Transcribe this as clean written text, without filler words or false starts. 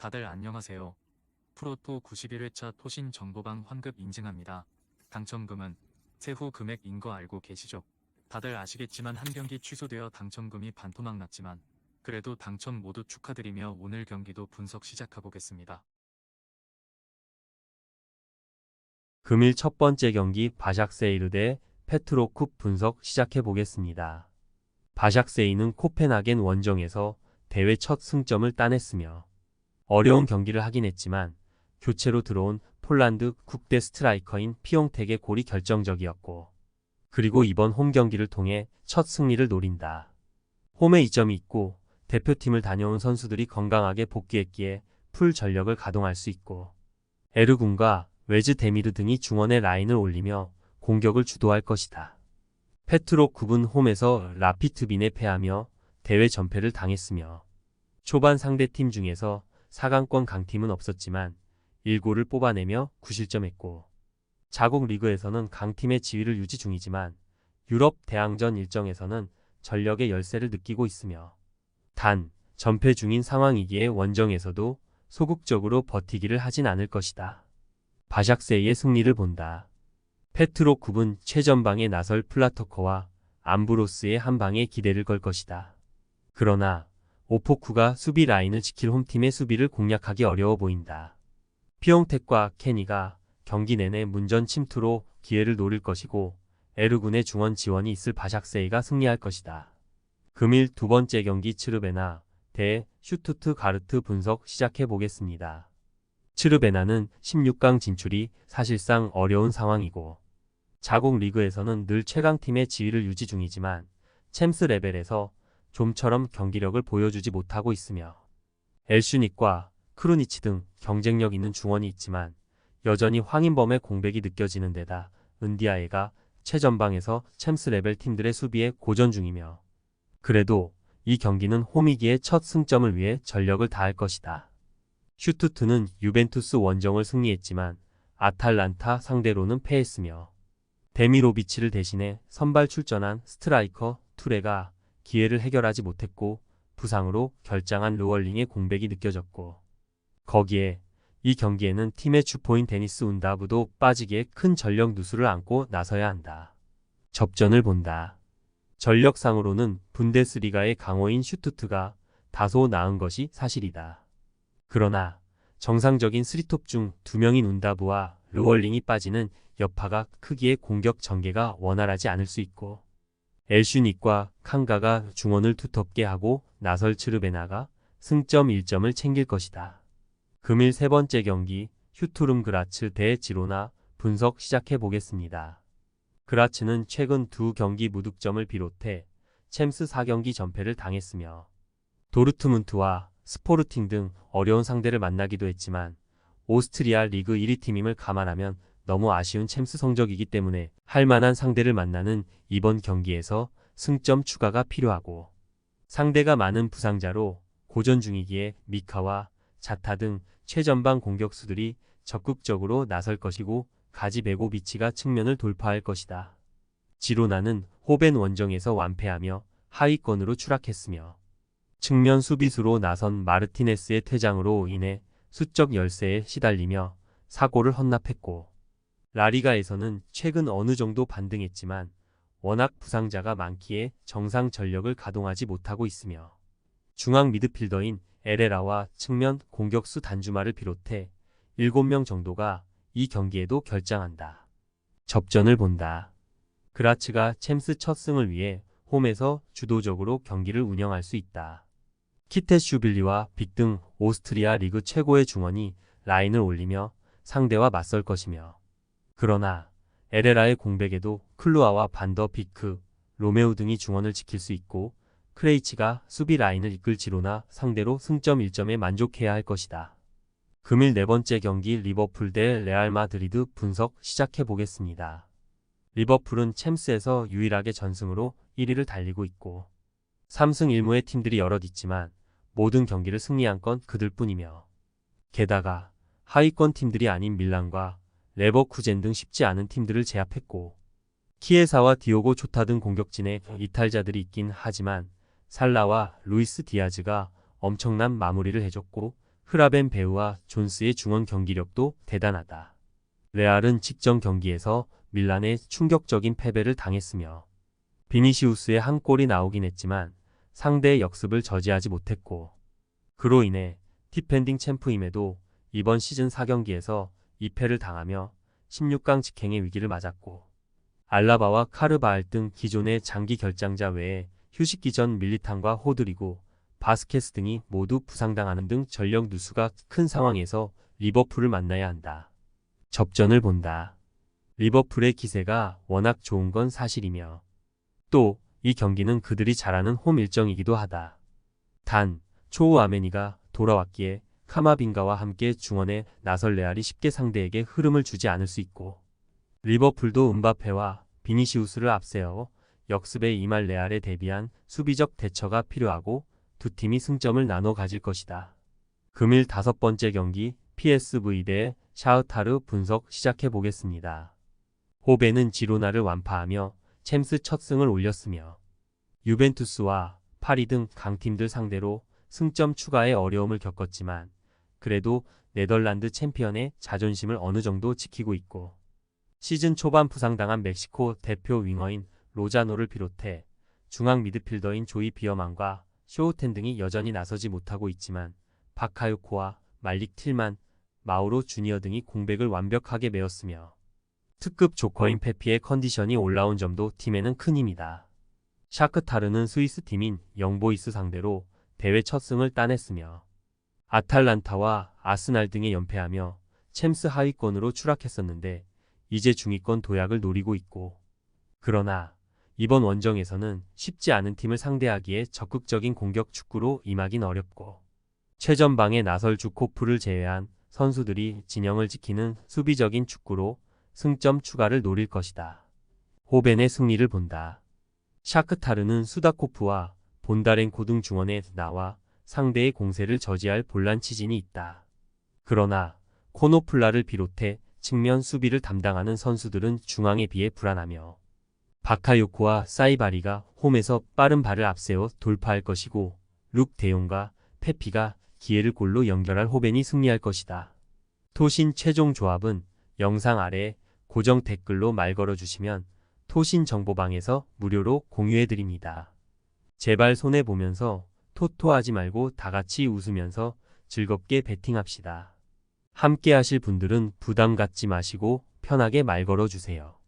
다들 안녕하세요. 프로토 91회차 토신 정보방 환급 인증합니다. 당첨금은 세후 금액인 거 알고 계시죠? 다들 아시겠지만 한 경기 취소되어 당첨금이 반토막 났지만 그래도 당첨 모두 축하드리며 오늘 경기도 분석 시작해보겠습니다. 금일 첫 번째 경기 바샥세이르 대 페트로쿱 분석 시작해 보겠습니다. 바샥세이는 코펜하겐 원정에서 대회 첫 승점을 따냈으며 어려운 경기를 하긴 했지만 교체로 들어온 폴란드 국대 스트라이커인 피용텍의 골이 결정적이었고, 그리고 이번 홈 경기를 통해 첫 승리를 노린다. 홈에 이점이 있고 대표팀을 다녀온 선수들이 건강하게 복귀했기에 풀 전력을 가동할 수 있고, 에르군과 웨즈 데미르 등이 중원에 라인을 올리며 공격을 주도할 것이다. 페트로쿱은 홈에서 라피트빈에 패하며 대회 전패를 당했으며 초반 상대팀 중에서 4강권 강팀은 없었지만 1골을 뽑아내며 9실점했고, 자국 리그에서는 강팀의 지위를 유지 중이지만 유럽 대항전 일정에서는 전력의 열세를 느끼고 있으며 단 전패 중인 상황이기에 원정에서도 소극적으로 버티기를 하진 않을 것이다. 바샥세이의 승리를 본다. 페트로쿱은 최전방에 나설 플라터커와 암브로스의 한 방에 기대를 걸 것이다. 그러나 오포쿠가 수비 라인을 지킬 홈팀의 수비를 공략하기 어려워 보인다. 피용텍과 케니가 경기 내내 문전 침투로 기회를 노릴 것이고, 에르군의 중원 지원이 있을 바샥세이가 승리할 것이다. 금일 두 번째 경기 츠르베나 대 슈투트가르트 분석 시작해 보겠습니다. 츠르베나는 16강 진출이 사실상 어려운 상황이고, 자국 리그에서는 늘 최강팀의 지위를 유지 중이지만 챔스 레벨에서 좀처럼 경기력을 보여주지 못하고 있으며, 엘슈닉과 크루니치 등 경쟁력 있는 중원이 있지만 여전히 황인범의 공백이 느껴지는 데다 은디아에가 최전방에서 챔스 레벨 팀들의 수비에 고전 중이며, 그래도 이 경기는 홈이기에 첫 승점을 위해 전력을 다할 것이다. 슈투트는 유벤투스 원정을 승리했지만 아탈란타 상대로는 패했으며, 데미로비치를 대신해 선발 출전한 스트라이커 투레가 기회를 해결하지 못했고 부상으로 결장한 르월링의 공백이 느껴졌고, 거기에 이 경기에는 팀의 주포인 데니스 운다브도 빠지기에 큰 전력 누수를 안고 나서야 한다. 접전을 본다. 전력상으로는 분데스리가의 강호인 슈투트가 다소 나은 것이 사실이다. 그러나 정상적인 3톱 중 2명인 운다브와 르월링이 빠지는 여파가 크기에 공격 전개가 원활하지 않을 수 있고, 엘슈닉과 칸가가 중원을 두텁게 하고 나설 츠르베나가 승점 1점을 챙길 것이다. 금일 세 번째 경기 슈투름 그라츠 대 지로나 분석 시작해 보겠습니다. 그라츠는 최근 두 경기 무득점을 비롯해 챔스 4경기 전패를 당했으며 도르트문트와 스포르팅 등 어려운 상대를 만나기도 했지만 오스트리아 리그 1위 팀임을 감안하면 너무 아쉬운 챔스 성적이기 때문에 할 만한 상대를 만나는 이번 경기에서 승점 추가가 필요하고, 상대가 많은 부상자로 고전 중이기에 미카와 자타 등 최전방 공격수들이 적극적으로 나설 것이고 가지베고비치가 측면을 돌파할 것이다. 지로나는 호벤 원정에서 완패하며 하위권으로 추락했으며 측면 수비수로 나선 마르티네스의 퇴장으로 인해 수적 열세에 시달리며 4골을 헌납했고, 라리가에서는 최근 어느 정도 반등했지만 워낙 부상자가 많기에 정상 전력을 가동하지 못하고 있으며 중앙 미드필더인 에레라와 측면 공격수 단주마를 비롯해 7명 정도가 이 경기에도 결장한다. 접전을 본다. 그라츠가 챔스 첫 승을 위해 홈에서 주도적으로 경기를 운영할 수 있다. 키테슈빌리와 빅 등 오스트리아 리그 최고의 중원이 라인을 올리며 상대와 맞설 것이며, 그러나 에레라의 공백에도 클루아와 반더 비크, 로메우 등이 중원을 지킬 수 있고 크레이치가 수비 라인을 이끌 지로나 상대로 승점 1점에 만족해야 할 것이다. 금일 네 번째 경기 리버풀 대 레알 마드리드 분석 시작해 보겠습니다. 리버풀은 챔스에서 유일하게 전승으로 1위를 달리고 있고 3승 1무의 팀들이 여럿 있지만 모든 경기를 승리한 건 그들뿐이며, 게다가 하위권 팀들이 아닌 밀란과 레버쿠젠 등 쉽지 않은 팀들을 제압했고, 키에사와 디오고 조타 등 공격진에 이탈자들이 있긴 하지만 살라와 루이스 디아즈가 엄청난 마무리를 해줬고 흐라벤 배우와 존스의 중원 경기력도 대단하다. 레알은 직전 경기에서 밀란에 충격적인 패배를 당했으며 비니시우스의 한 골이 나오긴 했지만 상대의 역습을 저지하지 못했고 그로 인해 디펜딩 챔프임에도 이번 시즌 4경기에서 2패를 당하며 16강 직행의 위기를 맞았고 알라바와 카르바알 등 기존의 장기 결장자 외에 휴식기 전 밀리탄과 호드리고 바스케스 등이 모두 부상당하는 등 전력 누수가 큰 상황에서 리버풀을 만나야 한다. 접전을 본다. 리버풀의 기세가 워낙 좋은 건 사실이며 또 이 경기는 그들이 잘하는 홈 일정이기도 하다. 단 초우 아메니가 돌아왔기에 카마빈가와 함께 중원에 나설 레알이 쉽게 상대에게 흐름을 주지 않을 수 있고 리버풀도 음바페와 비니시우스를 앞세워 역습에 임할 레알에 대비한 수비적 대처가 필요하고 두 팀이 승점을 나눠 가질 것이다. 금일 5번째 경기 PSV 대 샤흐타르 분석 시작해 보겠습니다. 호베는 지로나를 완파하며 챔스 첫 승을 올렸으며 유벤투스와 파리 등 강팀들 상대로 승점 추가에 어려움을 겪었지만 그래도 네덜란드 챔피언의 자존심을 어느 정도 지키고 있고 시즌 초반 부상당한 멕시코 대표 윙어인 로자노를 비롯해 중앙 미드필더인 조이 비어만과 쇼우텐 등이 여전히 나서지 못하고 있지만 바카요코와 말릭 틸만, 마우로 주니어 등이 공백을 완벽하게 메웠으며 특급 조커인 페피의 컨디션이 올라온 점도 팀에는 큰 힘이다. 샤크타르는 스위스 팀인 영보이스 상대로 대회 첫 승을 따냈으며 아탈란타와 아스날 등에 연패하며 챔스 하위권으로 추락했었는데 이제 중위권 도약을 노리고 있고 그러나 이번 원정에서는 쉽지 않은 팀을 상대하기에 적극적인 공격 축구로 임하긴 어렵고 최전방에 나설 주코프를 제외한 선수들이 진영을 지키는 수비적인 축구로 승점 추가를 노릴 것이다. 호벤의 승리를 본다. 샤크타르는 수다코프와 본다렌코 등 중원에 나와 상대의 공세를 저지할 볼란치진이 있다. 그러나 코노플라를 비롯해 측면 수비를 담당하는 선수들은 중앙에 비해 불안하며 바카요코와 사이바리가 홈에서 빠른 발을 앞세워 돌파할 것이고 룩 데용과 페피가 기회를 골로 연결할 호벤이 승리할 것이다. 토신 최종 조합은 영상 아래 고정 댓글로 말 걸어주시면 토신 정보방에서 무료로 공유해드립니다. 제발 손해보면서 토토하지 말고 다같이 웃으면서 즐겁게 베팅합시다. 함께 하실 분들은 부담 갖지 마시고 편하게 말 걸어주세요.